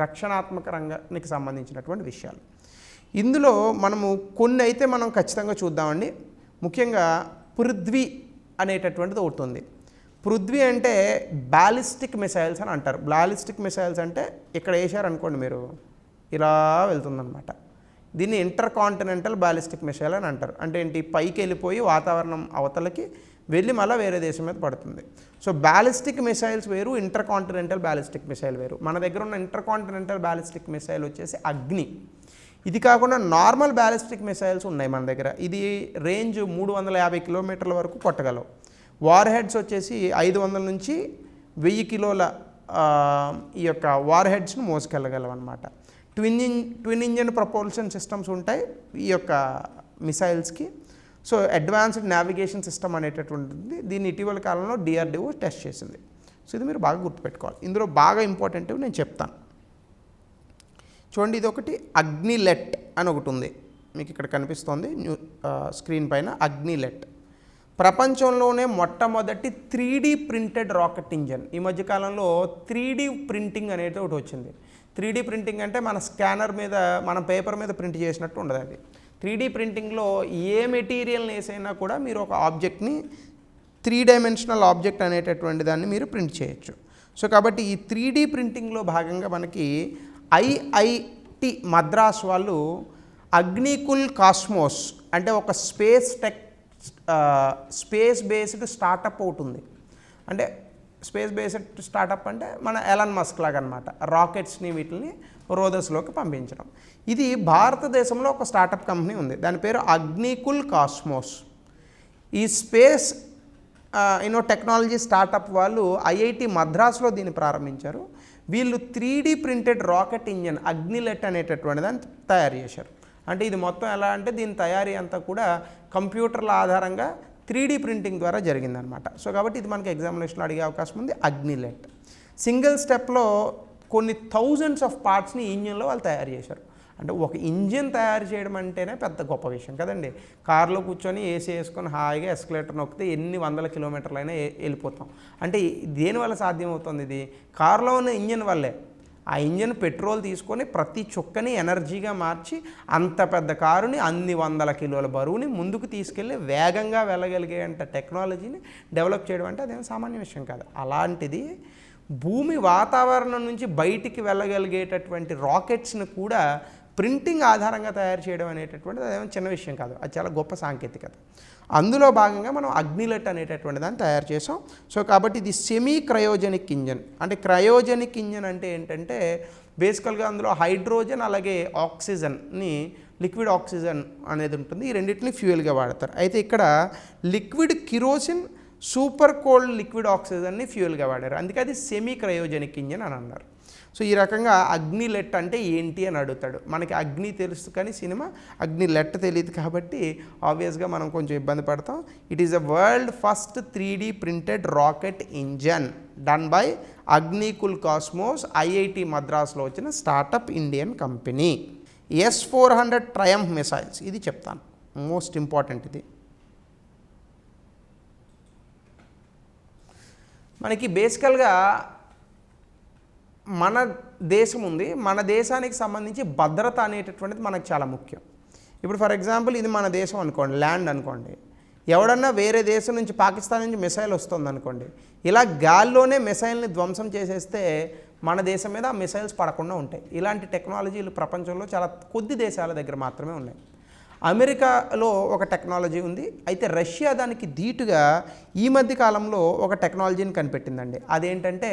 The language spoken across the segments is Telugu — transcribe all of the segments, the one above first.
రక్షణాత్మక రంగానికి సంబంధించినటువంటి విషయాలు. ఇందులో మనము కొన్ని అయితే మనం ఖచ్చితంగా చూద్దామండి. ముఖ్యంగా పృథ్వీ అనేటటువంటిది ఒకటి ఉంది. పృథ్వీ అంటే బ్యాలిస్టిక్ మిసైల్స్ అని అంటారు. బ్యాలిస్టిక్ మిసైల్స్ అంటే ఇక్కడ వేశారనుకోండి మీరు, ఇలా వెళ్తుందన్నమాట. దీన్ని ఇంటర్ కాంటినెంటల్ బ్యాలిస్టిక్ మిసైల్ అని అంటారు. అంటే ఏంటి, పైకి వెళ్ళిపోయి వాతావరణం అవతలకి వెళ్ళి మళ్ళీ వేరే దేశం మీద పడుతుంది. సో బ్యాలిస్టిక్ మిసైల్స్ వేరు, ఇంటర్ కాంటినెంటల్ బ్యాలిస్టిక్ మిసైల్ వేరు. మన దగ్గర ఉన్న ఇంటర్ కాంటినెంటల్ బ్యాలిస్టిక్ మిసైల్ వచ్చేసి అగ్ని. ఇది కాకుండా నార్మల్ బ్యాలిస్టిక్ మిసైల్స్ ఉన్నాయి మన దగ్గర. ఇది రేంజ్ 350 కిలోమీటర్ల వరకు కొట్టగలవు. వార్ హెడ్స్ వచ్చేసి 500 నుంచి 1000 కిలోల ఈ యొక్క వార్ హెడ్స్ను మోసుకెళ్ళగలవు అనమాట. ట్విన్ ఇంజన్ ప్రపోల్షన్ సిస్టమ్స్ ఉంటాయి ఈ యొక్క మిసైల్స్కి. సో అడ్వాన్స్డ్ నావిగేషన్ సిస్టమ్ అనేటటువంటిది దీన్ని ఇటీవల కాలంలో DRDO టెస్ట్ చేసింది. సో ఇది మీరు బాగా గుర్తుపెట్టుకోవాలి. ఇందులో బాగా ఇంపార్టెంట్ నేను చెప్తాను చూడండి. ఇది ఒకటి అగ్నిలెట్ అని ఒకటి ఉంది, మీకు ఇక్కడ కనిపిస్తోంది స్క్రీన్ పైన. అగ్నిలెట్ ప్రపంచంలోనే మొట్టమొదటి 3D ప్రింటెడ్ రాకెట్ ఇంజన్. ఈ మధ్యకాలంలో 3D ప్రింటింగ్ అనేది ఒకటి వచ్చింది. 3D ప్రింటింగ్ అంటే మన స్కానర్ మీద, మన పేపర్ మీద ప్రింట్ చేసినట్టు ఉండదు. అది 3D ప్రింటింగ్లో ఏ మెటీరియల్ని వేసైనా కూడా మీరు ఒక ఆబ్జెక్ట్ని 3 డైమెన్షనల్ ఆబ్జెక్ట్ అనేటటువంటి దాన్ని మీరు ప్రింట్ చేయొచ్చు. సో కాబట్టి ఈ 3D ప్రింటింగ్లో భాగంగా మనకి IIT మద్రాస్ వాళ్ళు అగ్నికుల్ కాస్మోస్ అంటే ఒక స్పేస్ బేస్డ్ స్టార్టప్ ఒకటి ఉంది. అంటే స్పేస్ బేస్డ్ స్టార్టప్ అంటే మన ఎలాన్ మస్క్ లాగా అనమాట. రాకెట్స్ని వీటిని రోదస్లోకి పంపించడం. ఇది భారతదేశంలో ఒక స్టార్టప్ కంపెనీ ఉంది, దాని పేరు అగ్నికుల్ కాస్మోస్. ఈ స్పేస్ టెక్నాలజీ స్టార్టప్ వాళ్ళు IIT మద్రాస్లో దీన్ని ప్రారంభించారు. వీళ్ళు 3D printed rocket engine Agnilet అనేటటువంటి దాన్ని తయారు చేశారు. అంటే ఇది మొత్తం ఎలా అంటే దీని తయారీ అంతా కూడా కంప్యూటర్ల ఆధారంగా 3D ప్రింటింగ్ ద్వారా జరిగిందనమాట. సో కాబట్టి ఇది మనకి ఎగ్జామినేషన్లో అడిగే అవకాశం ఉంది. అగ్నిలెట్ సింగిల్ స్టెప్లో కొన్ని థౌజండ్స్ ఆఫ్ పార్ట్స్ని ఇంజిన్లో వాళ్ళు తయారు చేశారు. అంటే ఒక ఇంజిన్ తయారు చేయడం అంటేనే పెద్ద గొప్ప విషయం కదండి. కారులో కూర్చొని ఏసీ వేసుకొని హాయిగా ఎస్కలేటర్ నొక్కితే ఎన్ని వందల కిలోమీటర్లైనా వెళ్ళిపోతాం. అంటే దేనివల్ల సాధ్యమవుతుంది? ఇది కారులో ఉన్న ఇంజిన్ వల్లే. ఆ ఇంజిన్ పెట్రోల్ తీసుకొని ప్రతి చుక్కని ఎనర్జీగా మార్చి అంత పెద్ద కారుని అన్ని వందల కిలోల బరువుని ముందుకు తీసుకెళ్ళి వేగంగా వెళ్ళగలిగేంత టెక్నాలజీని డెవలప్ చేయడం అంటే అదేం సామాన్య విషయం కాదు. అలాంటిది భూమి వాతావరణం నుంచి బయటికి వెళ్ళగలిగేటటువంటి రాకెట్స్ని కూడా ప్రింటింగ్ ఆధారంగా తయారు చేయడం అనేటటువంటిది అదేమో చిన్న విషయం కాదు, అది చాలా గొప్ప సాంకేతికత. అందులో భాగంగా మనం అగ్నిలెట్ అనేటటువంటి దాన్ని తయారు చేసాం. సో కాబట్టి ఇది సెమీ క్రయోజెనిక్ ఇంజన్. అంటే క్రయోజెనిక్ ఇంజన్ అంటే ఏంటంటే బేసికల్గా అందులో హైడ్రోజన్ అలాగే ఆక్సిజన్ని, లిక్విడ్ ఆక్సిజన్ అనేది ఉంటుంది. ఈ రెండింటిని ఫ్యూయల్గా వాడతారు. అయితే ఇక్కడ liquid kerosene, super cold liquid ఆక్సిజన్ని ఫ్యూయల్గా వాడారు. అందుకే అది సెమీ క్రయోజెనిక్ ఇంజన్ అని అన్నారు. సో ఈ రకంగా అగ్నిలెట్ అంటే ఏంటి అని అడుగుతాడు. మనకి అగ్ని తెలుసు కానీ సినిమా అగ్నిలెట్ తెలియదు కాబట్టి ఆబ్వియస్గా మనం కొంచెం ఇబ్బంది పడతాం. It is the world first 3D printed rocket engine done by Agnikul cosmos, IIT మద్రాస్లో వచ్చిన startup Indian company. S-400 Triumph missiles, ఇది చెప్తాను, మోస్ట్ ఇంపార్టెంట్. ఇది మనకి బేసికల్గా మన దేశం ఉంది, మన దేశానికి సంబంధించి భద్రత అనేటటువంటిది మనకు చాలా ముఖ్యం. ఇప్పుడు ఫర్ ఎగ్జాంపుల్ ఇది మన దేశం అనుకోండి, ల్యాండ్ అనుకోండి. ఎవడన్నా వేరే దేశం నుంచి, పాకిస్తాన్ నుంచి మిసైల్ వస్తుంది అనుకోండి, ఇలా గాల్లోనే మిసైల్ని ధ్వంసం చేసేస్తే మన దేశం మీద ఆ మిసైల్స్ పడకుండా ఉంటాయి. ఇలాంటి టెక్నాలజీలు ప్రపంచంలో చాలా కొద్ది దేశాల దగ్గర మాత్రమే ఉన్నాయి. అమెరికాలో ఒక టెక్నాలజీ ఉంది. అయితే రష్యా దానికి ధీటుగా ఈ మధ్య కాలంలో ఒక టెక్నాలజీని కనిపెట్టిందండి. అదేంటంటే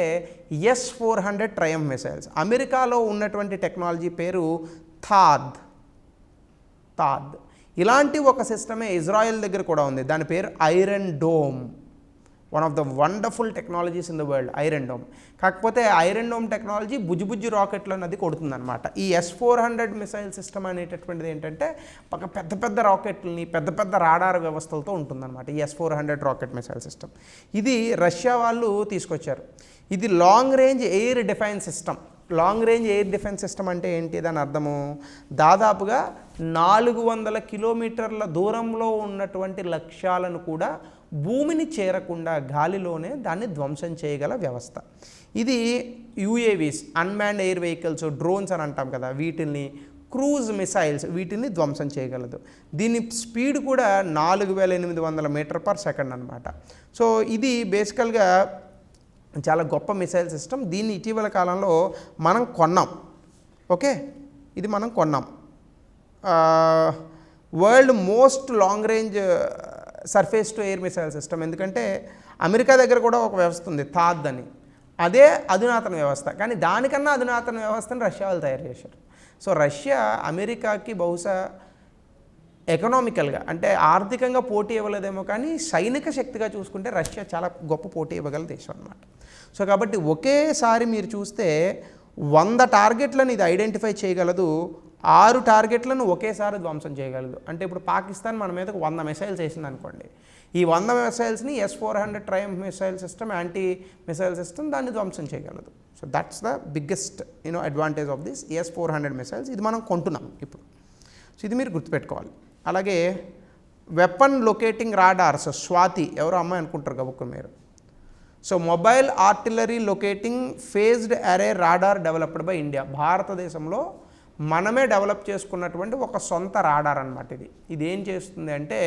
S-400 ట్రయంఫ్ మిసైల్స్. అమెరికాలో ఉన్నటువంటి టెక్నాలజీ పేరు థాద్. ఇలాంటి ఒక సిస్టమే ఇజ్రాయెల్ దగ్గర కూడా ఉంది, దాని పేరు iron dome. One of the wonderful technologies in the world, iron dome. కాకపోతే ఐరన్ డోమ్ టెక్నాలజీ బుజ్జి రాకెట్లను అది కొడుతుందన్నమాట. ఈ S-400 మిసైల్ సిస్టమ్ అనేటటువంటిది ఏంటంటే పెద్ద పెద్ద రాకెట్లని, పెద్ద రాడార్ వ్యవస్థలతో ఉంటుందన్నమాట ఈ S-400 రాకెట్ మిసైల్ సిస్టమ్. ఇది రష్యా వాళ్ళు తీసుకొచ్చారు. ఇది long range air defence system. Long range air defence system అంటే ఏంటి దాని అర్థము? దాదాపుగా 400 కిలోమీటర్ల దూరంలో ఉన్నటువంటి లక్ష్యాలను కూడా భూమిని చేరకుండా గాలిలోనే దాన్ని ధ్వంసం చేయగల వ్యవస్థ. ఇది UAVs, unmanned air vehicles, drones అని అంటాం కదా, వీటిని క్రూజ్ మిసైల్స్, వీటిని ధ్వంసం చేయగలదు. దీని స్పీడ్ కూడా 4800 మీటర్ పర్ సెకండ్ అనమాట. సో ఇది బేసికల్గా చాలా గొప్ప మిసైల్ సిస్టమ్. దీన్ని ఇటీవల కాలంలో మనం కొన్నాం. ఓకే, ఇది మనం కొన్నాం. World most long range surface to air missile system. ఎందుకంటే అమెరికా దగ్గర కూడా ఒక వ్యవస్థ ఉంది, థాద్ అని. అదే అధునాతన వ్యవస్థ, కానీ దానికన్నా అధునాతన వ్యవస్థను రష్యా వాళ్ళు తయారు చేశారు. సో రష్యా అమెరికాకి బహుశా ఎకనామికల్గా అంటే ఆర్థికంగా పోటీ ఇవ్వలేదేమో, కానీ సైనిక శక్తిగా చూసుకుంటే రష్యా చాలా గొప్ప పోటీ ఇవ్వగల దేశం అన్నమాట. సో కాబట్టి ఒకేసారి మీరు చూస్తే 100 టార్గెట్లను ఇది ఐడెంటిఫై చేయగలదు, 6 టార్గెట్లను ఒకేసారి ధ్వంసం చేయగలదు. అంటే ఇప్పుడు పాకిస్తాన్ మన మీదకు 100 మిసైల్స్ వేసింది అనుకోండి, ఈ 100 మిసైల్స్ని S-400 Triumph missile system, anti missile system దాన్ని ధ్వంసం చేయగలదు. So that's the biggest advantage of this S-400 missiles. ఇది మనం కొంటున్నాం ఇప్పుడు. సో ఇది మీరు గుర్తుపెట్టుకోవాలి. అలాగే వెపన్ లొకేటింగ్ రాడార్స్, స్వాతి ఎవరో అమ్మాయి అనుకుంటారు గబుక్కుని మీరు. So mobile artillery locating phased అరే రాడార్ డెవలప్డ్ బై ఇండియా. భారతదేశంలో మనమే డెవలప్ చేసుకున్నటువంటి ఒక సొంత రాడార్ అనమాట ఇది. ఇది ఏం చేస్తుంది అంటే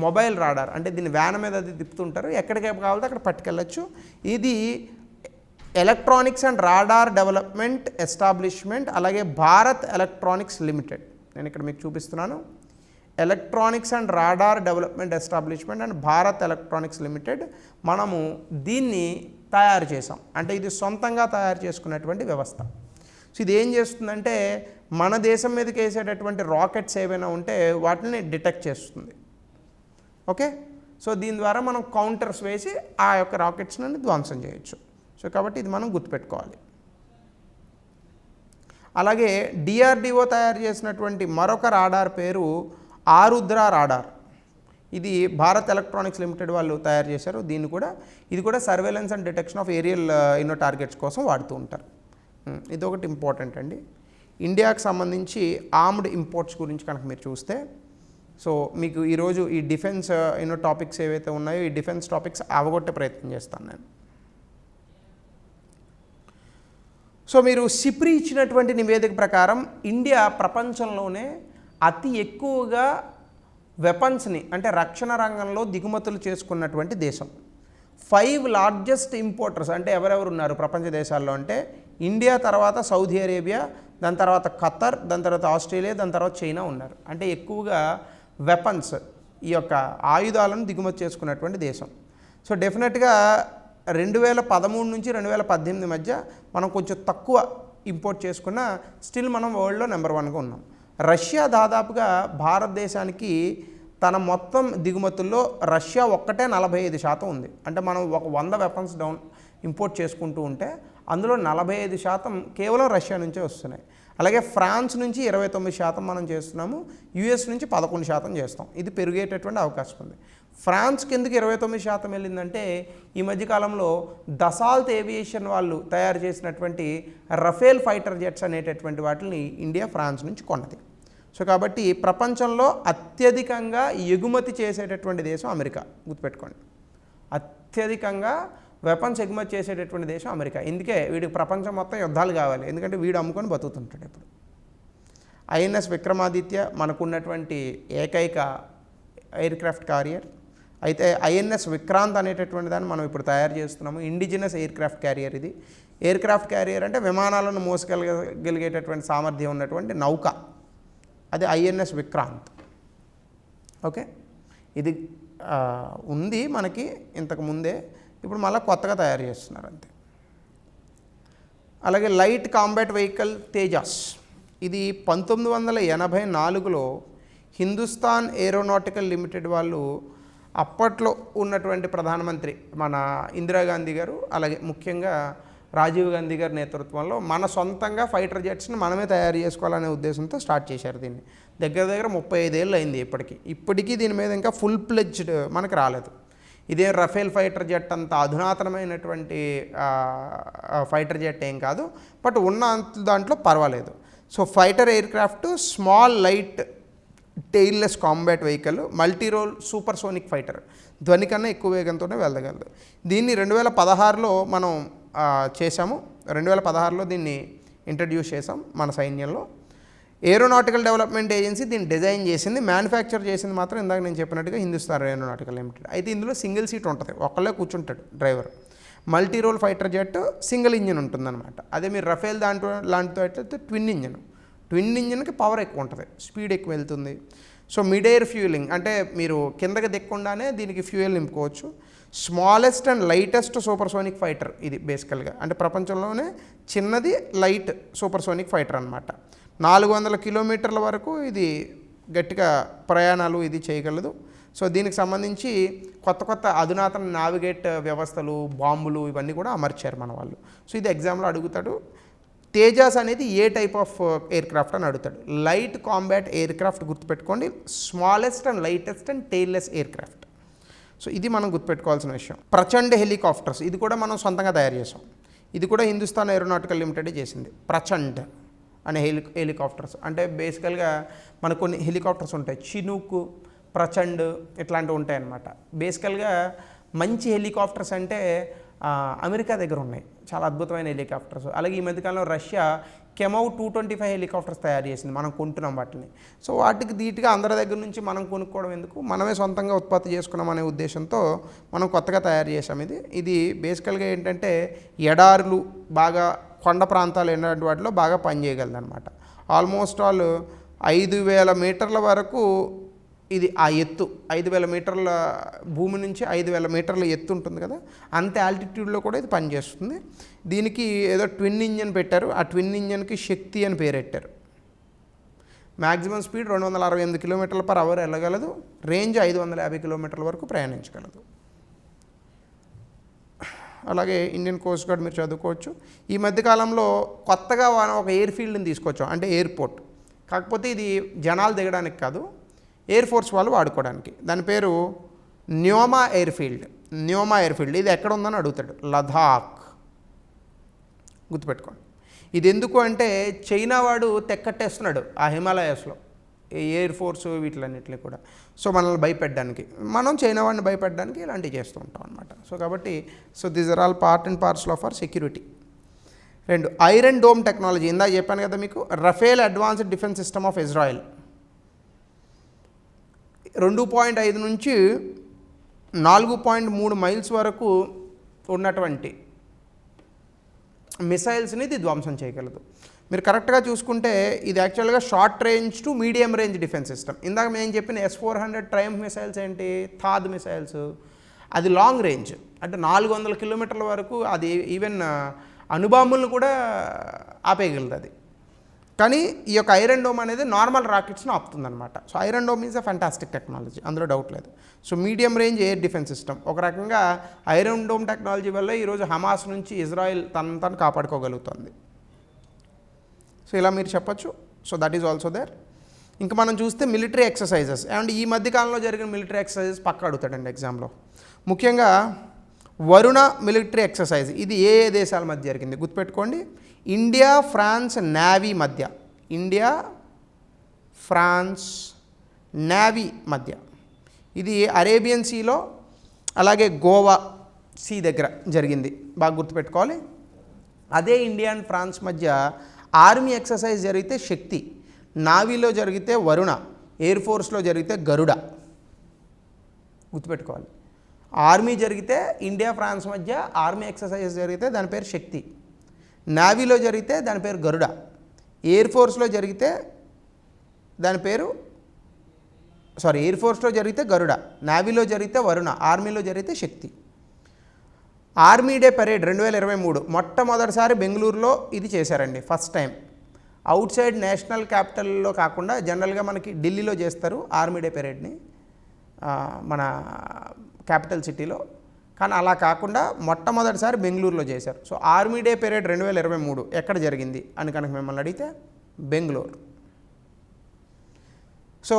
మొబైల్ రాడార్, అంటే దీన్ని వ్యాన్ మీద అది తిప్పుతుంటారు, ఎక్కడికి కావాలో అక్కడ పట్టుకెళ్ళచ్చు. ఇది electronics and radar development establishment, అలాగే భారత్ ఎలక్ట్రానిక్స్ లిమిటెడ్. నేను ఇక్కడ మీకు చూపిస్తున్నాను. Electronics and radar development establishment and Bharat electronics limited, మనము దీన్ని తయారు చేసాం. అంటే ఇది సొంతంగా తయారు చేసుకున్నటువంటి వ్యవస్థ. సో ఇది ఏం చేస్తుందంటే మన దేశం మీదకి వేసేటటువంటి రాకెట్స్ ఏవైనా ఉంటే వాటిని డిటెక్ట్ చేస్తుంది. ఓకే, సో దీని ద్వారా మనం కౌంటర్స్ వేసి ఆ యొక్క రాకెట్స్ని ధ్వంసం చేయొచ్చు. సో కాబట్టి ఇది మనం గుర్తుపెట్టుకోవాలి. అలాగే డిఆర్డిఓ తయారు చేసినటువంటి మరొక రాడార్ పేరు ఆరుద్ర రాడార్. ఇది భారత్ ఎలక్ట్రానిక్స్ లిమిటెడ్ వాళ్ళు తయారు చేశారు. ఇది కూడా surveillance and detection of aerial targets కోసం వాడుతూ ఉంటారు. ఇది ఒకటి ఇంపార్టెంట్ అండి. ఇండియాకి సంబంధించి ఆర్మ్డ్ ఇంపోర్ట్స్ గురించి కనుక మీరు చూస్తే, సో మీకు ఈరోజు ఈ డిఫెన్స్ టాపిక్స్ ఏవైతే ఉన్నాయో ఈ డిఫెన్స్ టాపిక్స్ అవగొట్టే ప్రయత్నం చేస్తాను నేను. సో మీరు సిప్రి ఇచ్చినటువంటి నివేదిక ప్రకారం ఇండియా ప్రపంచంలోనే అతి ఎక్కువగా వెపన్స్ని అంటే రక్షణ రంగంలో దిగుమతులు చేసుకున్నటువంటి దేశం. 5 లార్జెస్ట్ ఇంపోర్టర్స్ అంటే ఎవరెవరు ఉన్నారు ప్రపంచ దేశాల్లో అంటే ఇండియా తర్వాత సౌదీ అరేబియా, దాని తర్వాత ఖత్తర్, దాని తర్వాత ఆస్ట్రేలియా, దాని తర్వాత చైనా ఉన్నారు. అంటే ఎక్కువగా వెపన్స్, ఈ యొక్క ఆయుధాలను దిగుమతి చేసుకున్నటువంటి దేశం. సో డెఫినెట్గా 2013 నుంచి 2018 మధ్య మనం కొంచెం తక్కువ ఇంపోర్ట్ చేసుకున్న స్టిల్ మనం వరల్డ్లో నెంబర్ 1గా ఉన్నాం. రష్యా దాదాపుగా భారతదేశానికి తన మొత్తం దిగుమతుల్లో రష్యా ఒక్కటే 45% ఉంది. అంటే మనం ఒక 100 వెపన్స్ ఇంపోర్ట్ చేసుకుంటూ ఉంటే అందులో 45% కేవలం రష్యా నుంచే వస్తున్నాయి. అలాగే ఫ్రాన్స్ నుంచి 29% మనం చేస్తున్నాము, యుఎస్ నుంచి 11% చేస్తాం. ఇది పెరిగేటటువంటి అవకాశం ఉంది. ఫ్రాన్స్కి ఎందుకు 29% వెళ్ళిందంటే ఈ మధ్యకాలంలో దసాల్ట్ ఏవియేషన్ వాళ్ళు తయారు చేసినటువంటి రఫేల్ ఫైటర్ జెట్స్ అనేటటువంటి వాటిని ఇండియా ఫ్రాన్స్ నుంచి కొన్నది. సో కాబట్టి ప్రపంచంలో అత్యధికంగా ఎగుమతి చేసేటటువంటి దేశం అమెరికా. గుర్తుపెట్టుకోండి, అత్యధికంగా వెపన్స్ ఎగుమతి చేసేటటువంటి దేశం అమెరికా. ఇందుకే వీడికి ప్రపంచం మొత్తం యుద్ధాలు కావాలి, ఎందుకంటే వీడు అమ్ముకొని బతుకుతుంటాడు ఇప్పుడు. ఐఎన్ఎస్ విక్రమాదిత్య మనకున్నటువంటి ఏకైక ఎయిర్ క్రాఫ్ట్ క్యారియర్. అయితే ఐఎన్ఎస్ విక్రాంత్ అనేటటువంటి దాన్ని మనం ఇప్పుడు తయారు చేస్తున్నాము. ఇండిజినస్ ఎయిర్ క్రాఫ్ట్ క్యారియర్ ఇది. ఎయిర్ క్రాఫ్ట్ క్యారియర్ అంటే విమానాలను మోసుకెళ్ళగలిగేటటువంటి సామర్థ్యం ఉన్నటువంటి నౌక, అది ఐఎన్ఎస్ విక్రాంత్. ఓకే, ఇది ఉంది మనకి ఇంతకు ముందే, ఇప్పుడు మళ్ళీ కొత్తగా తయారు చేస్తున్నారు అంతే. అలాగే లైట్ కాంబాట్ వెహికల్ తేజాస్, ఇది 1984లో హిందుస్థాన్ ఏరోనాటికల్ లిమిటెడ్ వాళ్ళు, అప్పట్లో ఉన్నటువంటి ప్రధానమంత్రి మన ఇందిరాగాంధీ గారు, అలాగే ముఖ్యంగా రాజీవ్ గాంధీ గారి నేతృత్వంలో మన సొంతంగా ఫైటర్ జెట్స్ని మనమే తయారు చేసుకోవాలనే ఉద్దేశంతో స్టార్ట్ చేశారు దీన్ని. దగ్గర 35 ఏళ్ళు అయింది ఇప్పటికీ దీని మీద ఇంకా ఫుల్ ప్లెడ్జ్డ్ మనకు రాలేదు. ఇదే రఫేల్ ఫైటర్ జెట్ అంత అధునాతనమైనటువంటి ఫైటర్ జెట్ ఏం కాదు, బట్ ఉన్న దాంట్లో పర్వాలేదు. So fighter aircraft, small light tailless combat vehicle, multi role supersonic fighter. ధ్వని కన్నా ఎక్కువ వేగంతోనే వెళ్ళగలదు. దీన్ని 2016లో మనం చేశాము. 2016లో దీన్ని ఇంట్రడ్యూస్ చేసాం మన సైన్యంలో. ఏరోనాటికల్ డెవలప్మెంట్ ఏజెన్సీ దీన్ని డిజైన్ చేసింది, మ్యానుఫ్యాక్చర్ చేసింది మాత్రం ఇందాక నేను చెప్పినట్టుగా హిందుస్థాన్ ఏరోనాటికల్ లిమిటెడ్. అయితే ఇందులో సింగిల్ సీట్ ఉంటుంది, ఒక్కళ్ళే కూర్చుంటాడు driver. Multi role fighter jet single engine ఉంటుందన్నమాట. అదే మీరు రఫేల్ లాంటితో అయితే ట్విన్ ఇంజిన్కి పవర్ ఎక్కువ ఉంటుంది, స్పీడ్ ఎక్కువ వెళ్తుంది. సో మిడ్ ఎయిర్ ఫ్యూయలింగ్ అంటే మీరు కిందకి దిక్కుండానే దీనికి ఫ్యూయల్ నింపుకోవచ్చు. Smallest and lightest supersonic fighter ఇది బేసికల్గా, అంటే ప్రపంచంలోనే చిన్నది లైట్ సూపర్సోనిక్ ఫైటర్ అనమాట. 400 కిలోమీటర్ల వరకు ఇది గట్టిగా ప్రయాణాలు ఇది చేయగలదు. సో దీనికి సంబంధించి కొత్త అధునాతన నావిగేట్ వ్యవస్థలు, బాంబులు ఇవన్నీ కూడా అమర్చారు మన వాళ్ళు. సో ఇది ఎగ్జామ్లో అడుగుతాడు. తేజాస్ అనేది ఏ టైప్ ఆఫ్ ఎయిర్ క్రాఫ్ట్ అని అడుగుతాడు. లైట్ కాంబాట్ ఎయిర్ క్రాఫ్ట్ గుర్తుపెట్టుకోండి, smallest and lightest and tailless aircraft. So ఇది మనం గుర్తుపెట్టుకోవాల్సిన విషయం. ప్రచండ్ హెలికాప్టర్స్ ఇది కూడా మనం సొంతంగా తయారు చేసాం. ఇది కూడా హిందుస్థాన్ ఏరోనాటికల్ లిమిటెడ్ చేసింది. ప్రచండ్ అనే హెలికాప్టర్స్ అంటే బేసికల్గా మనకు కొన్ని హెలికాప్టర్స్ ఉంటాయి, చినూక్, ప్రచండ్ ఇట్లాంటివి ఉంటాయి అన్నమాట. బేసికల్గా మంచి హెలికాప్టర్స్ అంటే అమెరికా దగ్గర ఉన్నాయి, చాలా అద్భుతమైన హెలికాప్టర్స్. అలాగే ఈ మధ్యకాలంలో రష్యా కెమౌ 225 హెలికాప్టర్స్ తయారు చేసింది, మనం కొంటున్నాం వాటిని. సో వాటికి ధీటుగా అందరి దగ్గర నుంచి మనం కొనుక్కోవడం ఎందుకు, మనమే సొంతంగా ఉత్పత్తి చేసుకున్నాం అనే ఉద్దేశంతో మనం కొత్తగా తయారు చేసాం. ఇది బేసికల్గా ఏంటంటే ఎడారులు, బాగా కొండ ప్రాంతాలు ఎన్నటి వాటిలో బాగా పనిచేయగలదు అనమాట. ఆల్మోస్ట్ ఆల్ 5000 మీటర్ల వరకు ఇది ఆ ఎత్తు, 5000 మీటర్ల భూమి నుంచి 5000 మీటర్ల ఎత్తు ఉంటుంది కదా, అంత ఆల్టిట్యూడ్లో కూడా ఇది పనిచేస్తుంది. దీనికి ఏదో ట్విన్ ఇంజన్ పెట్టారు, ఆ ట్విన్ ఇంజన్కి శక్తి అని పేరెట్టారు. మ్యాక్సిమం స్పీడ్ 268 కిలోమీటర్ల పర్ అవర్ వెళ్ళగలదు, రేంజ్ 550 కిలోమీటర్ల వరకు ప్రయాణించగలదు. అలాగే ఇండియన్ కోస్ట్ గార్డ్ మీరు చదువుకోవచ్చు. ఈ మధ్యకాలంలో కొత్తగా ఒక ఎయిర్ ఫీల్డ్ని తీసుకొచ్చాం, అంటే ఎయిర్పోర్ట్. కాకపోతే ఇది జనాలు దిగడానికి కాదు, ఎయిర్ ఫోర్స్ వాళ్ళు వాడుకోవడానికి. దాని పేరు న్యోమా ఎయిర్ ఫీల్డ్. ఇది ఎక్కడ ఉందని అడుగుతాడు. లదాఖ్, గుర్తుపెట్టుకోండి. ఇది ఎందుకు అంటే చైనా వాడు తెక్కట్టేస్తున్నాడు ఆ హిమాలయాస్లో ఎయిర్ ఫోర్స్ వీటిలన్నింటినీ కూడా. సో మనల్ని భయపెట్టడానికి, మనం చైనా వాడిని భయపెట్టడానికి ఇలాంటివి చేస్తూ ఉంటాం అనమాట. సో కాబట్టి these are all part and parcel of our security. 2 iron dome technology. ఇందాక చెప్పాను కదా మీకు, Rafael advanced defence system of Israel 2.5 నుంచి 4.3 మైల్స్ వరకు ఉన్నటువంటి మిసైల్స్ని ఇది ధ్వంసం చేయగలదు. మీరు కరెక్ట్గా చూసుకుంటే ఇది యాక్చువల్గా short range to medium range defence system. ఇందాక మేము చెప్పిన S-400 ట్రయంఫ్ మిసైల్స్ ఏంటి, థాద్ మిసైల్స్, అది లాంగ్ రేంజ్, అంటే 400 కిలోమీటర్ల వరకు అది ఈవెన్ అణుబాంబులను కూడా ఆపేయగలదు అది. కానీ ఈ యొక్క ఐరన్ డోమ్ అనేది నార్మల్ రాకెట్స్ని ఆపుతుందన్నమాట. So iron dome is a fantastic technology, అందులో డౌట్ లేదు. So medium range air defence system. ఒక రకంగా ఐరన్ డోమ్ టెక్నాలజీ వల్ల ఈరోజు హమాస్ నుంచి ఇజ్రాయెల్ తను కాపాడుకోగలుగుతుంది. సో ఇలా మీరు చెప్పచ్చు. So that is also there. ఇంకా మనం చూస్తే మిలిటరీ ఎక్సర్సైజెస్, అండ్ ఈ మధ్యకాలంలో జరిగిన మిలిటరీ ఎక్సర్సైజెస్ పక్క అడుగుతాడండి ఎగ్జామ్లో. ముఖ్యంగా వరుణ మిలిటరీ ఎక్సర్సైజ్, ఇది ఏ దేశాల మధ్య జరిగింది గుర్తుపెట్టుకోండి. ఇండియా ఫ్రాన్స్ నేవీ మధ్య, ఇండియా ఫ్రాన్స్ నేవీ మధ్య. ఇది అరేబియన్ సీలో అలాగే గోవా సీ దగ్గర జరిగింది, బాగా గుర్తుపెట్టుకోవాలి. అదే ఇండియా అండ్ ఫ్రాన్స్ మధ్య ఆర్మీ ఎక్సర్సైజ్ జరిగితే శక్తి, నావీలో జరిగితే వరుణ, ఎయిర్ ఫోర్స్లో జరిగితే గరుడ, గుర్తుపెట్టుకోవాలి. ఆర్మీ జరిగితే ఇండియా ఫ్రాన్స్ మధ్య ఆర్మీ ఎక్సర్సైజ్ జరిగితే దాని పేరు శక్తి, నావీలో జరిగితే దాని పేరు గరుడ, ఎయిర్ ఫోర్స్లో జరిగితే దాని పేరు ఎయిర్ ఫోర్స్లో జరిగితే గరుడ, నావీలో జరిగితే వరుణ, ఆర్మీలో జరిగితే శక్తి. ఆర్మీ డే పరేడ్ 2023 మొట్టమొదటిసారి బెంగళూరులో ఇది చేశారండి, first time. Outside national క్యాపిటల్లో కాకుండా జనరల్గా మనకి ఢిల్లీలో చేస్తారు ఆర్మీ డే పరేడ్ని, మన క్యాపిటల్ సిటీలో. కానీ అలా కాకుండా మొట్టమొదటిసారి బెంగళూరులో చేశారు. సో ఆర్మీ డే పరేడ్ 2023 ఎక్కడ జరిగింది అని కనుక మిమ్మల్ని అడిగితే Bengaluru. So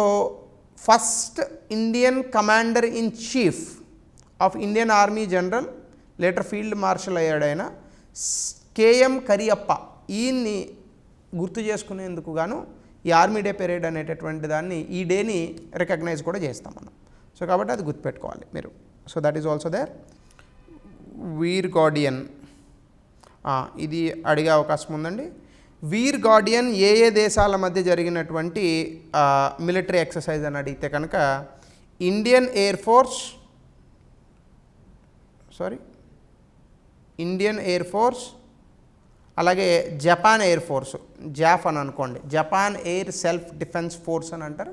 first Indian commander in chief of Indian army general, later field marshal అయ్యాడైన కేఎం కరియప్ప, ఈయన్ని గుర్తు చేసుకునేందుకు గాను ఈ ఆర్మీ డే పరేడ్ అనేటటువంటి దాన్ని, ఈ డేని రికగ్నైజ్ కూడా చేస్తాం మనం. సో కాబట్టి అది గుర్తుపెట్టుకోవాలి మీరు. So that is also there. Veer guardian ఇది అడిగే అవకాశం ఉందండి. వీర్ గార్డియన్ ఏ ఏ దేశాల మధ్య జరిగినటువంటి మిలిటరీ ఎక్సర్సైజ్ అని అడిగితే కనుక ఇండియన్ ఎయిర్ ఫోర్స్ అలాగే జపాన్ ఎయిర్ ఫోర్స్, జాఫ్ అని అనుకోండి, Japan air self defence force అని అంటారు,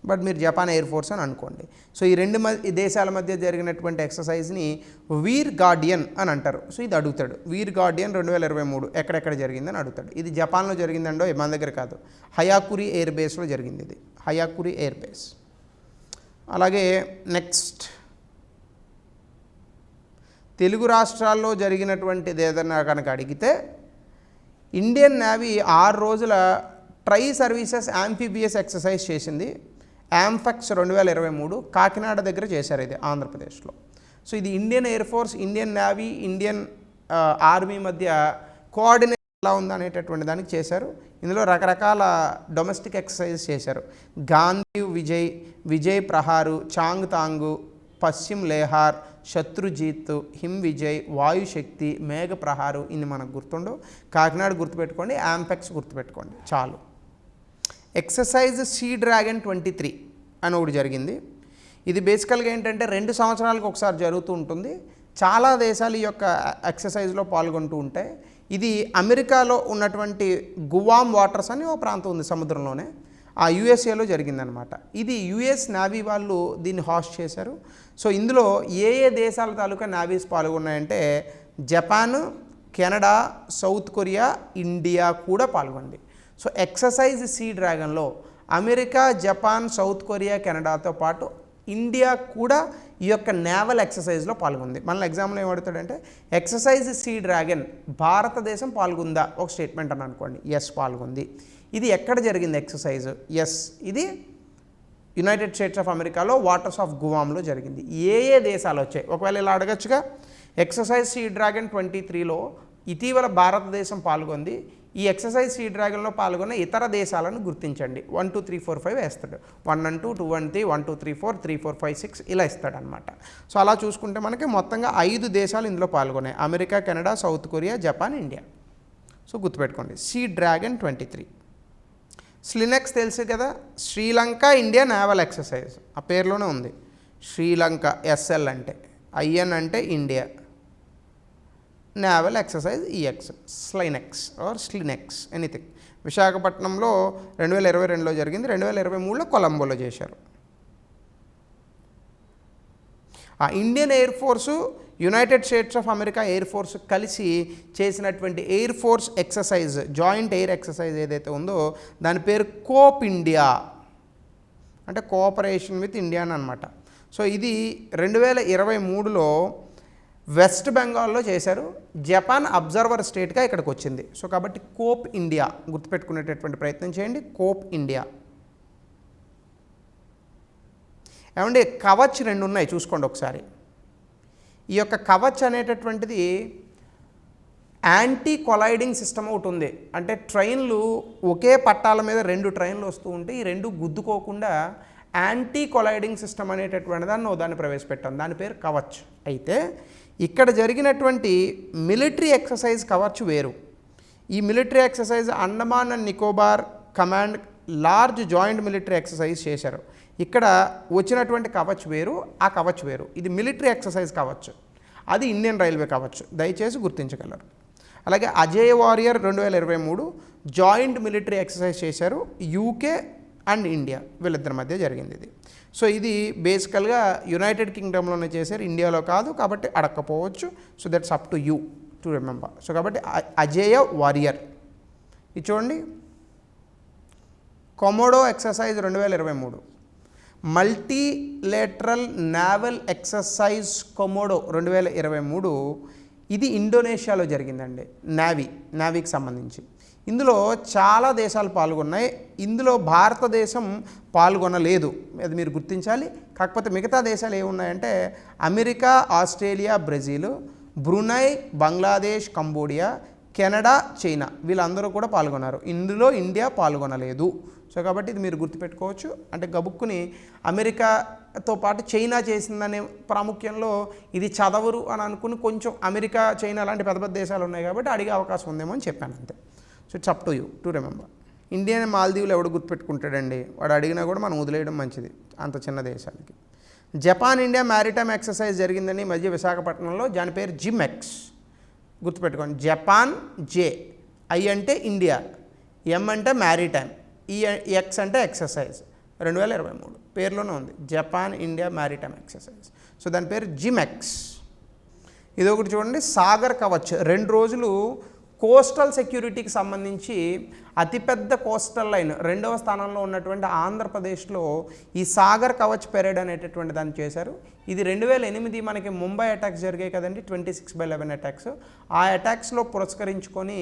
బట్ మీరు జపాన్ ఎయిర్ ఫోర్స్ అని అనుకోండి. సో ఈ రెండు దేశాల మధ్య జరిగినటువంటి ఎక్సర్సైజ్ని వీర్ గార్డియన్ అని అంటారు. సో ఇది అడుగుతాడు, వీర్ గార్డియన్ 2023 ఎక్కడెక్కడ జరిగిందని అడుగుతాడు. ఇది జపాన్లో జరిగిందండో, మన దగ్గర కాదు, హయాకురి ఎయిర్ బేస్లో జరిగింది. ఇది హయాకురి ఎయిర్ బేస్. అలాగే నెక్స్ట్, తెలుగు రాష్ట్రాల్లో జరిగినటువంటిది ఏదన్నా కనుక అడిగితే ఇండియన్ నేవీ 6 రోజుల ట్రై సర్వీసెస్ యాంఫీబియస్ ఎక్సర్సైజ్ చేసింది. యాంఫెక్స్ 2023 కాకినాడ దగ్గర చేశారు, ఇది ఆంధ్రప్రదేశ్లో. సో ఇది Indian air force, Indian navy, Indian army మధ్య కోఆర్డినేట్ ఎలా ఉందనేటటువంటి దానికి చేశారు. ఇందులో రకరకాల డొమెస్టిక్ ఎక్సర్సైజెస్ చేశారు. గాంధీ విజయ్ ప్రహారు, చాంగ్ తాంగు, పశ్చిమ్ లేహార్, శత్రుజీత్, హిమ్ విజయ్, వాయుశక్తి, మేఘ ప్రహారు. ఇన్ని మనకు గుర్తుండవు. కాకినాడ గుర్తుపెట్టుకోండి, యాంఫెక్స్ గుర్తుపెట్టుకోండి చాలు. ఎక్సర్సైజ్ సీ డ్రాగన్ 23 అని ఒకటి జరిగింది. ఇది బేసికల్గా ఏంటంటే 2 సంవత్సరాలకు ఒకసారి జరుగుతూ ఉంటుంది. చాలా దేశాలు ఈ యొక్క ఎక్సర్సైజ్లో పాల్గొంటూ ఉంటాయి. ఇది అమెరికాలో ఉన్నటువంటి గువామ్ వాటర్స్ అని ఒక ప్రాంతం ఉంది సముద్రంలోనే, ఆ యుఎస్ఏలో జరిగిందనమాట. ఇది యుఎస్ నేవీ వాళ్ళు దీన్ని హాస్ట్ చేశారు. సో ఇందులో ఏ ఏ దేశాల తాలూకా నేవీస్ పాల్గొన్నాయంటే Japan, Canada, South Korea, India కూడా పాల్గొంది. సో ఎక్సర్సైజ్ సీ డ్రాగన్లో అమెరికా, జపాన్, సౌత్ కొరియా, కెనడాతో పాటు ఇండియా కూడా ఈ యొక్క నేవల్ ఎక్సర్సైజ్లో పాల్గొంది. మన ఎగ్జామ్లో ఏమడుతాడంటే ఎక్సర్సైజ్ సీ డ్రాగన్ భారతదేశం పాల్గొందా, ఒక స్టేట్మెంట్ అని అనుకోండి, ఎస్ పాల్గొంది. ఇది ఎక్కడ జరిగింది ఎక్సర్సైజ్? ఎస్, ఇది యునైటెడ్ స్టేట్స్ ఆఫ్ అమెరికాలో వాటర్స్ ఆఫ్ గువామ్లో జరిగింది. ఏ ఏ దేశాలు వచ్చాయి? ఒకవేళ ఇలా అడగచ్చుగా, ఎక్సర్సైజ్ సీ డ్రాగన్ 23లో ఇటీవల భారతదేశం పాల్గొంది. ఈ ఎక్సర్సైజ్ సీ డ్రాగన్లో పాల్గొన్న ఇతర దేశాలను గుర్తించండి. 1 2 3 4 5 వేస్తాడు. 1 and 2, 2 and 3, 1 2 3 4, 3 4 5 6 ఇలా ఇస్తాడనమాట. సో అలా చూసుకుంటే మనకి మొత్తంగా 5 దేశాలు ఇందులో పాల్గొన్నాయి: America, Canada, South Korea, Japan, India. So గుర్తుపెట్టుకోండి, సీ డ్రాగన్ 23. స్లినెక్స్ తెలుసు కదా, శ్రీలంక ఇండియా నేవల్ ఎక్సర్సైజ్, ఆ పేరులోనే ఉంది. శ్రీలంక, ఎస్ఎల్ అంటే, ఐఎన్ అంటే India, naval exercise EX, SLINEX anything. విశాఖపట్నంలో 2022లో జరిగింది, 2023లో కొలంబోలో చేశారు. ఆ Indian air force, United States of America air force కలిసి చేసినటువంటి air force exercise, joint air exercise ఏదైతే ఉందో దాని పేరు కోప్ ఇండియా, అంటే కోఆపరేషన్ విత్ ఇండియా అని అనమాట. సో ఇది 2023లో వెస్ట్ బెంగాల్లో చేశారు. జపాన్ అబ్జర్వర్ స్టేట్గా ఇక్కడికి వచ్చింది. సో కాబట్టి కోప్ ఇండియా గుర్తుపెట్టుకునేటటువంటి ప్రయత్నం చేయండి, కోప్ ఇండియా. ఏమంటే కవచ్ 2 ఉన్నాయి, చూసుకోండి ఒకసారి. ఈ యొక్క కవచ్ అనేటటువంటిది యాంటీ కొలైడింగ్ సిస్టమ్ ఒకటి ఉంది. అంటే ట్రైన్లు ఒకే పట్టాల మీద 2 ట్రైన్లు వస్తూ ఉంటే ఈ 2 గుద్దుకోకుండా యాంటీ కొలైడింగ్ సిస్టమ్ అనేటటువంటి దాన్ని ప్రవేశపెట్టాం, దాని పేరు కవచ్. అయితే ఇక్కడ జరిగినటువంటి మిలిటరీ ఎక్సర్సైజ్ కవచ్ వేరు. ఈ military exercise Andaman and Nicobar command large joint military exercise చేశారు. ఇక్కడ వచ్చినటువంటి కవచ్ వేరు, ఆ కవచ్ వేరు. ఇది మిలిటరీ ఎక్సర్సైజ్ కవచ్, అది ఇండియన్ రైల్వే కవచ్, దయచేసి గుర్తించగలరు. అలాగే Ajay warrior 2023 joint military exercise చేశారు, యూకే అండ్ ఇండియా వీళ్ళిద్దరి మధ్య జరిగింది ఇది. సో ఇది బేసికల్గా యునైటెడ్ కింగ్డమ్లోనే చేశారు, ఇండియాలో కాదు, కాబట్టి అడగకపోవచ్చు. So that's up to you to remember. So కాబట్టి అజయ్ వారియర్. ఇది చూడండి, Komodo exercise 2023, multilateral naval exercise Komodo 2023. ఇది ఇండోనేషియాలో జరిగిందండి, నేవీకి సంబంధించి. ఇందులో చాలా దేశాలు పాల్గొన్నాయి, ఇందులో భారతదేశం పాల్గొనలేదు, అది మీరు గుర్తించాలి. కాకపోతే మిగతా దేశాలు ఏమున్నాయంటే America, Australia, Brazil, Brunei, Bangladesh, Cambodia, Canada, China వీళ్ళందరూ కూడా పాల్గొన్నారు. ఇందులో ఇండియా పాల్గొనలేదు. సో కాబట్టి ఇది మీరు గుర్తుపెట్టుకోవచ్చు. అంటే గబుక్కుని అమెరికాతో పాటు చైనా చేసిందనే ప్రాముఖ్యంలో ఇది చదవరు అని అనుకుని కొంచెం అమెరికా, చైనా లాంటి పెద్ద పెద్ద దేశాలు ఉన్నాయి కాబట్టి అడిగే అవకాశం ఉందేమో అని చెప్పాను అంతే. So it's up to you to remember. Indian మాల్దీవులు ఎవడు గుర్తుపెట్టుకుంటాడండి, వాడు అడిగినా కూడా మనం వదిలేయడం మంచిది అంత చిన్న దేశాలకి. జపాన్ ఇండియా మ్యారిటైమ్ ఎక్సర్సైజ్ జరిగిందని మధ్య విశాఖపట్నంలో, దాని పేరు జిమెక్స్. గుర్తుపెట్టుకోండి, జపాన్ జే, ఐ అంటే ఇండియా, ఎం అంటే మ్యారిటైమ్, ఈ ఎక్స్ అంటే ఎక్సర్సైజ్. 2023 పేరులోనే ఉంది, Japan India maritime exercise. So దాని పేరు జిమెక్స్. ఇదొకటి చూడండి, సాగర్ కవచ్. 2 రోజులు కోస్టల్ సెక్యూరిటీకి సంబంధించి అతిపెద్ద కోస్టల్ లైన్ 2వ స్థానంలో ఉన్నటువంటి ఆంధ్రప్రదేశ్లో ఈ సాగర్ కవచ్ పెరేడ్ అనేటటువంటి దాన్ని చేశారు. ఇది 2008 మనకి ముంబై అటాక్స్ జరిగాయి కదండి, 26/11 అటాక్స్. ఆ అటాక్స్లో పురస్కరించుకొని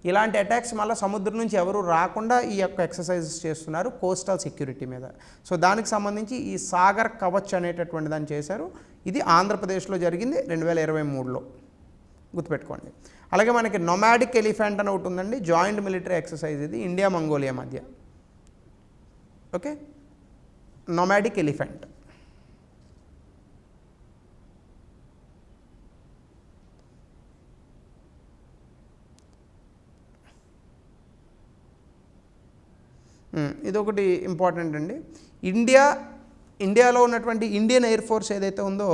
ఇలాంటి అటాక్స్ మళ్ళీ సముద్రం నుంచి ఎవరు రాకుండా ఈ యొక్క ఎక్సర్సైజెస్ చేస్తున్నారు కోస్టల్ సెక్యూరిటీ మీద. సో దానికి సంబంధించి ఈ సాగర్ కవచ్ అనేటటువంటి దాన్ని చేశారు. ఇది ఆంధ్రప్రదేశ్లో జరిగింది 2023లో, గుర్తుపెట్టుకోండి. అలాగే మనకి నొమాడిక్ ఎలిఫెంట్ అని ఒకటి ఉందండి, జాయింట్ మిలిటరీ ఎక్సర్సైజ్. ఇది ఇండియా మంగోలియా మధ్య. Okay, nomadic elephant. ఇదొకటి ఇంపార్టెంట్ అండి. ఇండియాలో ఉన్నటువంటి ఇండియన్ ఎయిర్ ఫోర్స్ ఏదైతే ఉందో,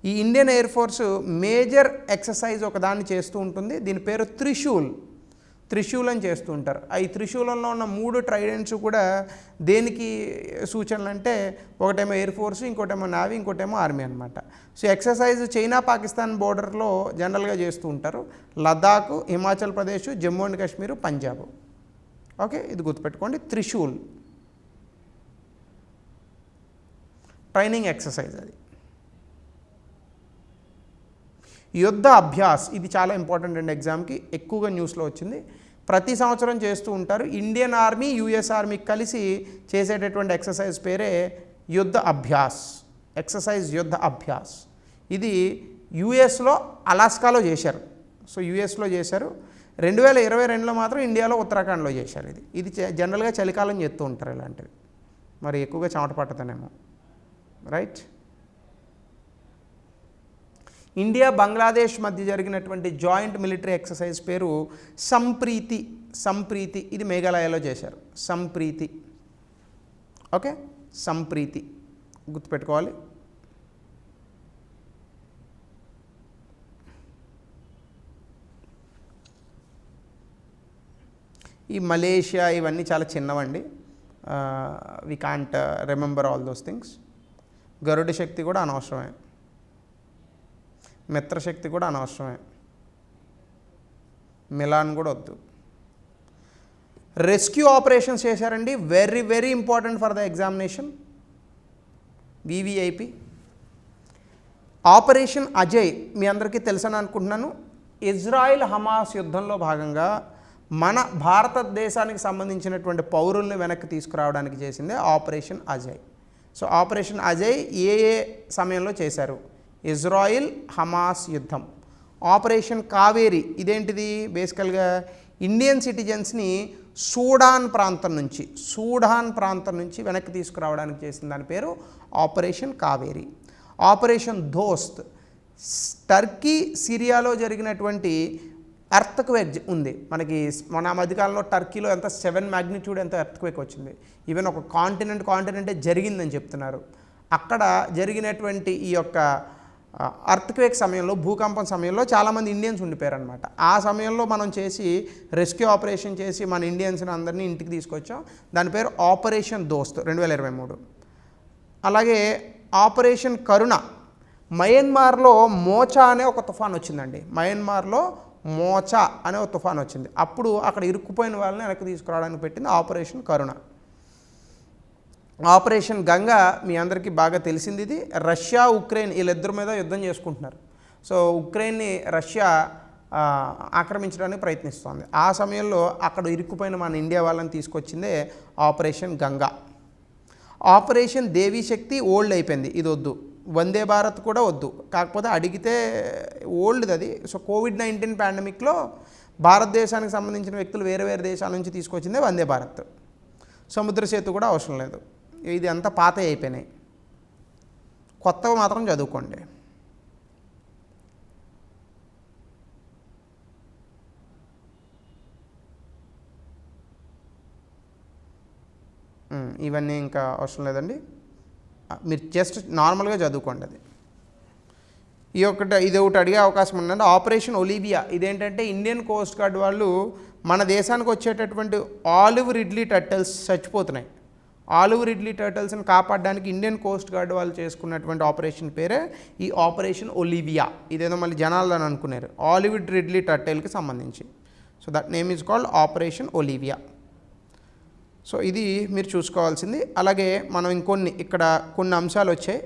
ఈ Indian air force major exercise ఒకదాన్ని చేస్తూ ఉంటుంది. దీని పేరు త్రిశూల్ అని చేస్తూ ఉంటారు. ఈ త్రిశూలంలో ఉన్న 3 ట్రైడెంట్స్ కూడా దేనికి సూచనలు అంటే, ఒకటేమో ఎయిర్ ఫోర్స్, ఇంకోటేమో నావీ, ఇంకోటేమో ఆర్మీ అనమాట. సో ఎక్సర్సైజ్ చైనా పాకిస్తాన్ బోర్డర్లో జనరల్గా చేస్తూ ఉంటారు. లదాఖ్, హిమాచల్ ప్రదేశ్, జమ్మూ అండ్ కాశ్మీర్, పంజాబ్. ఓకే, ఇది గుర్తుపెట్టుకోండి, త్రిశూల్ ట్రైనింగ్ ఎక్సర్సైజ్. అది యుద్ధ అభ్యాస్, ఇది చాలా ఇంపార్టెంట్ అండి, ఎగ్జామ్కి ఎక్కువగా న్యూస్లో వచ్చింది. ప్రతి సంవత్సరం చేస్తూ ఉంటారు. ఇండియన్ ఆర్మీ, యుఎస్ ఆర్మీ కలిసి చేసేటటువంటి ఎక్సర్సైజ్ పేరే యుద్ధ అభ్యాస్. ఎక్సర్సైజ్ యుద్ధ అభ్యాస్. ఇది యుఎస్లో అలాస్కాలో చేశారు. సో యుఎస్లో చేశారు. 2022లో మాత్రం ఇండియాలో ఉత్తరాఖండ్లో చేశారు. ఇది జనరల్గా చలికాలం చేస్తూ ఉంటారు ఇలాంటివి. మరి ఎక్కువగా చెమట పట్టదనేమో, రైట్. ఇండియా బంగ్లాదేశ్ మధ్య జరిగినటువంటి జాయింట్ మిలిటరీ ఎక్సర్సైజ్ పేరు సంప్రీతి. ఇది మేఘాలయలో చేశారు. సంప్రీతి. ఓకే, సంప్రీతి గుర్తుపెట్టుకోవాలి. ఈ మలేషియా ఇవన్నీ చాలా చిన్నవండి. We can't remember all those things. Garuda Shakti కూడా అనవసరమే, మిత్రశక్తి కూడా అనవసరమే, మిలాన్ కూడా వద్దు. రెస్క్యూ ఆపరేషన్స్ చేశారండి, very very important for the examination. VVIP operation Ajay మీ అందరికీ తెలుసని అనుకుంటున్నాను. ఇజ్రాయిల్ హమాస్ యుద్ధంలో భాగంగా మన భారతదేశానికి సంబంధించినటువంటి పౌరుల్ని వెనక్కి తీసుకురావడానికి చేసిందే operation Ajay. So operation Ajay ఏ సమయంలో చేశారు? ఇజ్రాయిల్ హమాస్ యుద్ధం. ఆపరేషన్ కావేరి ఇదేంటిది? బేసికల్గా ఇండియన్ సిటిజన్స్ని సూడాన్ ప్రాంతం నుంచి వెనక్కి తీసుకురావడానికి చేసిన దాని పేరు ఆపరేషన్ కావేరి. ఆపరేషన్ దోస్త్ టర్కీ సిరియాలో జరిగినటువంటి ఎర్త్క్వేక్ ఉంది. మన మధ్యకాలంలో టర్కీలో 7 magnitude ఎర్త్క్వేక్ వచ్చింది. ఈవెన్ ఒక కాంటినెంటే జరిగిందని చెప్తున్నారు. అక్కడ జరిగినటువంటి ఈ యొక్క ఎర్త్క్వేక్ సమయంలో, భూకంపం సమయంలో చాలామంది ఇండియన్స్ ఉండిపోయారు అనమాట. ఆ సమయంలో మనం చేసి రెస్క్యూ ఆపరేషన్ చేసి మన ఇండియన్స్ని అందరినీ ఇంటికి తీసుకొచ్చాం. దాని పేరు ఆపరేషన్ దోస్త్ 2023. అలాగే ఆపరేషన్ కరుణ. మయన్మార్లో మోచా అనే ఒక తుఫాన్ వచ్చిందండి. మయన్మార్లో మోచా అనే ఒక తుఫాన్ వచ్చింది. అప్పుడు అక్కడ ఇరుక్కుపోయిన వాళ్ళని వెనక్కి తీసుకురావడానికి పెట్టింది ఆపరేషన్ కరుణ. ఆపరేషన్ గంగా మీ అందరికీ బాగా తెలిసింది. ఇది రష్యా ఉక్రెయిన్ వీళ్ళిద్దరి మీద యుద్ధం చేసుకుంటున్నారు. సో ఉక్రెయిన్ని రష్యా ఆక్రమించడానికి ప్రయత్నిస్తోంది. ఆ సమయంలో అక్కడ ఇరుక్కుపోయిన మన ఇండియా వాళ్ళని తీసుకొచ్చిందే ఆపరేషన్ గంగా. ఆపరేషన్ దేవీ శక్తి ఓల్డ్ అయిపోయింది, ఇది వద్దు. వందే భారత్ కూడా వద్దు, కాకపోతే అడిగితే ఓల్డ్ది అది. సో COVID-19 పాండమిక్లో భారతదేశానికి సంబంధించిన వ్యక్తులు వేరే వేరే దేశాల నుంచి తీసుకొచ్చిందే వందే భారత్. సముద్ర సేతు కూడా అవసరం లేదు. ఇది అంతా పాత అయిపోయినాయి, కొత్తవి మాత్రం చదువుకోండి. ఇవన్నీ ఇంకా అవసరం లేదండి, మీరు జస్ట్ నార్మల్గా చదువుకోండి. అది ఇది ఒకటి అడిగే అవకాశం ఉందండి. ఆపరేషన్ ఒలివియా ఇదేంటంటే ఇండియన్ కోస్ట్ గార్డ్ వాళ్ళు మన దేశానికి వచ్చేటటువంటి ఆలివ్ రిడ్లీ టర్టిల్స్ చచ్చిపోతున్నాయి. ఆలివ్ రిడ్లీ టర్టిల్స్ని కాపాడడానికి ఇండియన్ కోస్ట్ గార్డ్ వాళ్ళు చేసుకున్నటువంటి ఆపరేషన్ పేరే ఈ ఆపరేషన్ ఒలివియా. ఇదేదో మళ్ళీ జనాలను అనుకున్నారు, ఆలివ్ రిడ్లీ టర్టిల్కి సంబంధించి. So that name is called operation Olivia. So ఇది మీరు చూసుకోవాల్సింది. అలాగే మనం ఇంకొన్ని ఇక్కడ కొన్ని అంశాలు వచ్చాయి,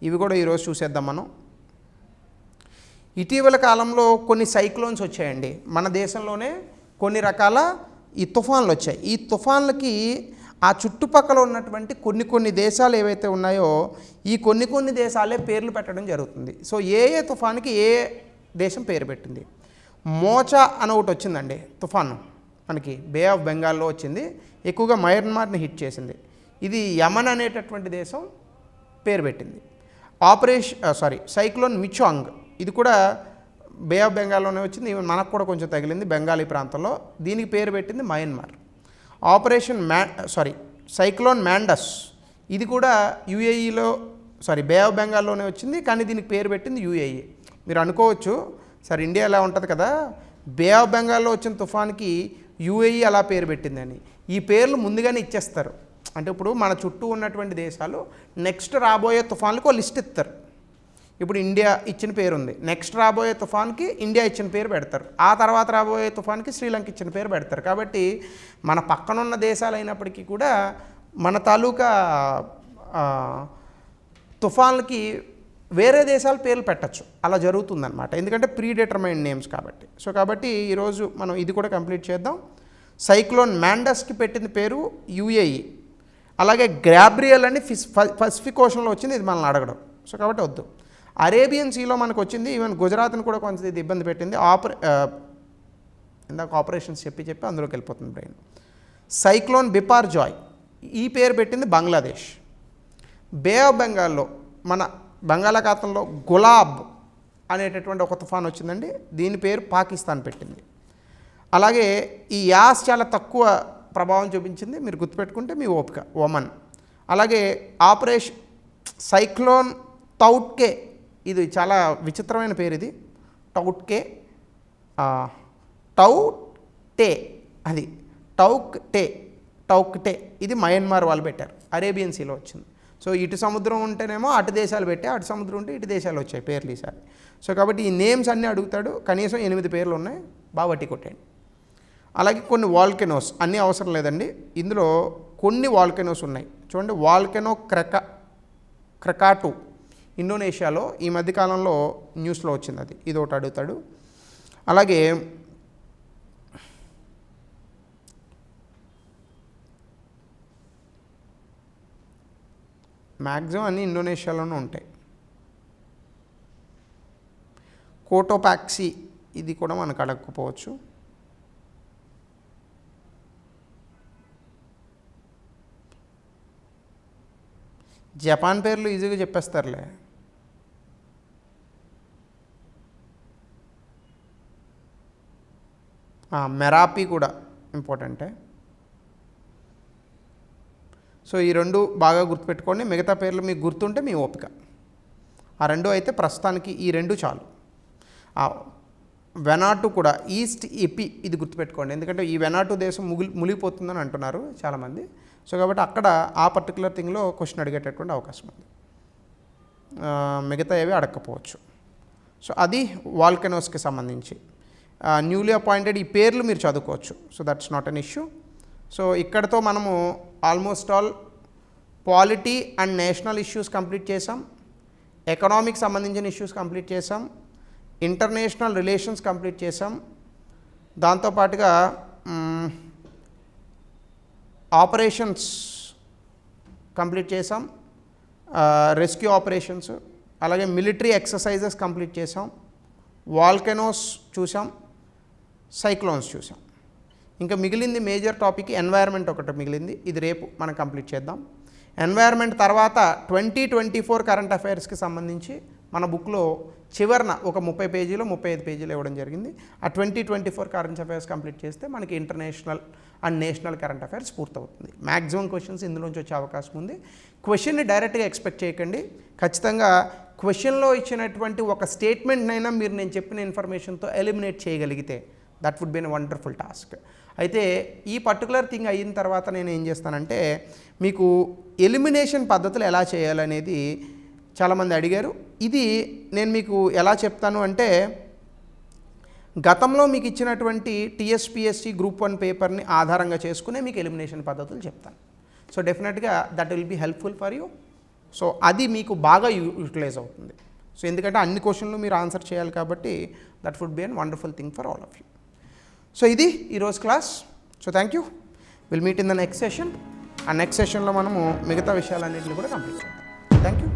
ఇవి కూడా ఈరోజు చూసేద్దాం మనం. ఇటీవల కాలంలో కొన్ని సైక్లోన్స్ వచ్చాయండి మన దేశంలోనే, కొన్ని రకాల ఈ తుఫాన్లు వచ్చాయి. ఈ తుఫాన్లకి ఆ చుట్టుపక్కల ఉన్నటువంటి కొన్ని దేశాలు ఏవైతే ఉన్నాయో ఈ కొన్ని దేశాలే పేర్లు పెట్టడం జరుగుతుంది. సో ఏ తుఫాన్కి ఏ దేశం పేరు పెట్టింది. మోచా అని ఒకటి వచ్చిందండి తుఫాను, మనకి బే ఆఫ్ బెంగాల్లో వచ్చింది, ఎక్కువగా మయన్మార్ని హిట్ చేసింది. ఇది యమన్ అనేటటువంటి దేశం పేరు పెట్టింది. సైక్లోన్ మిచాంగ్ ఇది కూడా బే ఆఫ్ బెంగాల్లోనే వచ్చింది, ఈవెన్ మనకు కూడా కొంచెం తగిలింది బెంగాలీ ప్రాంతంలో, దీనికి పేరు పెట్టింది మయన్మార్. సైక్లోన్ మ్యాండస్ ఇది కూడా యూఏఈలో బే ఆఫ్ బెంగాల్లోనే వచ్చింది, కానీ దీనికి పేరు పెట్టింది యూఏఈ. మీరు అనుకోవచ్చు సార్ ఇండియా ఎలా ఉంటుంది కదా, బే ఆఫ్ బెంగాల్లో వచ్చిన తుఫాన్కి యూఏఈ అలా పేరు పెట్టిందని. ఈ పేర్లు ముందుగానే ఇచ్చేస్తారు. అంటే ఇప్పుడు మన చుట్టూ ఉన్నటువంటి దేశాలు నెక్స్ట్ రాబోయే తుఫాన్లకు ఒక లిస్ట్ ఇస్తారు. ఇప్పుడు ఇండియా ఇచ్చిన పేరు ఉంది, నెక్స్ట్ రాబోయే తుఫాన్కి ఇండియా ఇచ్చిన పేరు పెడతారు, ఆ తర్వాత రాబోయే తుఫాన్కి శ్రీలంక ఇచ్చిన పేరు పెడతారు. కాబట్టి మన పక్కనున్న దేశాలు అయినప్పటికీ కూడా మన తాలూకా తుఫాన్లకి వేరే దేశాల పేర్లు పెట్టచ్చు, అలా జరుగుతుందన్నమాట, ఎందుకంటే ప్రీ డిటర్మైన్డ్ నేమ్స్ కాబట్టి. సో కాబట్టి ఈరోజు మనం ఇది కూడా కంప్లీట్ చేద్దాం. సైక్లోన్ మ్యాండస్కి పెట్టిన పేరు యూఏఈ. అలాగే గ్రాబ్రియల్ అని పసిఫిక్ ఓషన్లో వచ్చింది, ఇది మనల్ని అడగడం. సో కాబట్టి వద్దు. అరేబియన్ సీలో మనకు వచ్చింది, ఈవెన్ గుజరాత్ని కూడా కొంచెం ఇది ఇబ్బంది పెట్టింది. ఇందాక ఆపరేషన్స్ చెప్పి అందులోకి వెళ్ళిపోతుంది బ్రెయిన్. సైక్లోన్ బిపార్జాయ్ ఈ పేరు పెట్టింది బంగ్లాదేశ్. బే ఆఫ్ బెంగాల్లో మన బంగాళాఖాతంలో గులాబ్ అనేటటువంటి ఒక తుఫాన్ వచ్చిందండి, దీని పేరు పాకిస్తాన్ పెట్టింది. అలాగే ఈ యాస్ చాలా తక్కువ ప్రభావం చూపించింది, మీరు గుర్తుపెట్టుకుంటే మీ ఓపిక, ఒమన్. అలాగే సైక్లోన్ టౌట్కే ఇది చాలా విచిత్రమైన పేరు, ఇది టౌట్కే అది టౌక్టే ఇది మయన్మార్ వాళ్ళు పెట్టారు, అరేబియన్ సీలో వచ్చింది. సో ఇటు సముద్రం ఉంటేనేమో అటు దేశాలు పెట్టా, అటు సముద్రం ఉంటే ఇటు దేశాలు వచ్చాయి పేర్లు ఈసారి. సో కాబట్టి ఈ నేమ్స్ అన్నీ అడుగుతాడు, కనీసం 8 పేర్లు ఉన్నాయి, బాగా వట్టి కొట్టండి. అలాగే కొన్ని వాల్కెనోస్, అన్నీ అవసరం లేదండి, ఇందులో కొన్ని వాల్కెనోస్ ఉన్నాయి చూడండి. వాల్కెనో క్రకాటు ఇండోనేషియాలో ఈ మధ్యకాలంలో న్యూస్లో వచ్చింది, అది ఇది ఒకటి అడుగుతాడు. అలాగే మ్యాక్సిమం అన్నీ ఇండోనేషియాలోనే ఉంటాయి. కోటోపాక్సీ ఇది కూడా మనకు అడగకపోవచ్చు. జపాన్ పేర్లు ఈజీగా చెప్పేస్తారులే. మెరాపీ కూడా ఇంపార్టెంటే. సో ఈ రెండు బాగా గుర్తుపెట్టుకోండి, మిగతా పేర్లు మీకు గుర్తుంటే మీ ఓపిక. ఆ రెండు అయితే ప్రస్తుతానికి ఈ రెండు చాలు. వెనాటు కూడా ఈస్ట్ ఎపి ఇది గుర్తుపెట్టుకోండి, ఎందుకంటే ఈ వెనాటు దేశం మునిగిపోతుందని అంటున్నారు చాలామంది. సో కాబట్టి అక్కడ ఆ పర్టికులర్ థింగ్లో క్వశ్చన్ అడిగేటటువంటి అవకాశం ఉంది, మిగతా ఏవి అడగకపోవచ్చు. సో అది వాల్కెనోస్కి సంబంధించి న్యూలీ అపాయింటెడ్ ఈ పేర్లు మీరు చదువుకోవచ్చు. So that's not an issue. So ఇక్కడతో మనము almost all polity and national issues complete చేసాం, ఎకనామిక్ సంబంధించిన ఇష్యూస్ కంప్లీట్ చేసాం, ఇంటర్నేషనల్ రిలేషన్స్ కంప్లీట్ చేసాం, దాంతోపాటుగా ఆపరేషన్స్ కంప్లీట్ చేసాం, రెస్క్యూ ఆపరేషన్స్, అలాగే మిలిటరీ ఎక్సర్సైజెస్ కంప్లీట్ చేసాం, వాల్కెనోస్ చూసాం, సైక్లోన్స్ చూసాం. ఇంకా మిగిలింది మేజర్ టాపిక్ ఎన్వైర్న్మెంట్ ఒకటి మిగిలింది, ఇది రేపు మనం కంప్లీట్ చేద్దాం. ఎన్వైర్న్మెంట్ తర్వాత 2024 కరెంట్ అఫైర్స్కి సంబంధించి మన బుక్లో చివరన ఒక 30 పేజీలో 35 పేజీలు ఇవ్వడం జరిగింది. ఆ 2024 కరెంట్ అఫైర్స్ కంప్లీట్ చేస్తే మనకి international and national current affairs పూర్తవుతుంది. మ్యాక్సిమం క్వశ్చన్స్ ఇందులోంచి వచ్చే అవకాశం ఉంది. క్వశ్చన్ని డైరెక్ట్గా ఎక్స్పెక్ట్ చేయకండి. ఖచ్చితంగా క్వశ్చన్లో ఇచ్చినటువంటి ఒక స్టేట్మెంట్నైనా మీరు నేను చెప్పిన ఇన్ఫర్మేషన్తో ఎలిమినేట్ చేయగలిగితే that would be an wonderful task. అయితే ఈ పర్టికులర్ థింగ్ అయిన తర్వాత నేను ఏం చేస్తానంటే మీకు ఎలిమినేషన్ పద్ధతులు ఎలా చేయాలనేది చాలామంది అడిగారు. ఇది నేను మీకు ఎలా చెప్తాను అంటే గతంలో మీకు ఇచ్చినటువంటి టీఎస్పీఎస్సీ గ్రూప్ 1 పేపర్ని ఆధారంగా చేసుకునే మీకు ఎలిమినేషన్ పద్ధతులు చెప్తాను. సో డెఫినెట్గా that will be helpful for you. So అది మీకు బాగా యూటిలైజ్ అవుతుంది. సో ఎందుకంటే అన్ని క్వశ్చన్లు మీరు ఆన్సర్ చేయాలి కాబట్టి that would be an wonderful thing for all of you. So ఇది ఈరోజు class. So thank you. Will meet in the next session. ఆ నెక్స్ట్ సెషన్లో మనము మిగతా విషయాలన్నింటినీ కూడా కంప్లీట్ చేద్దాం. Thank you.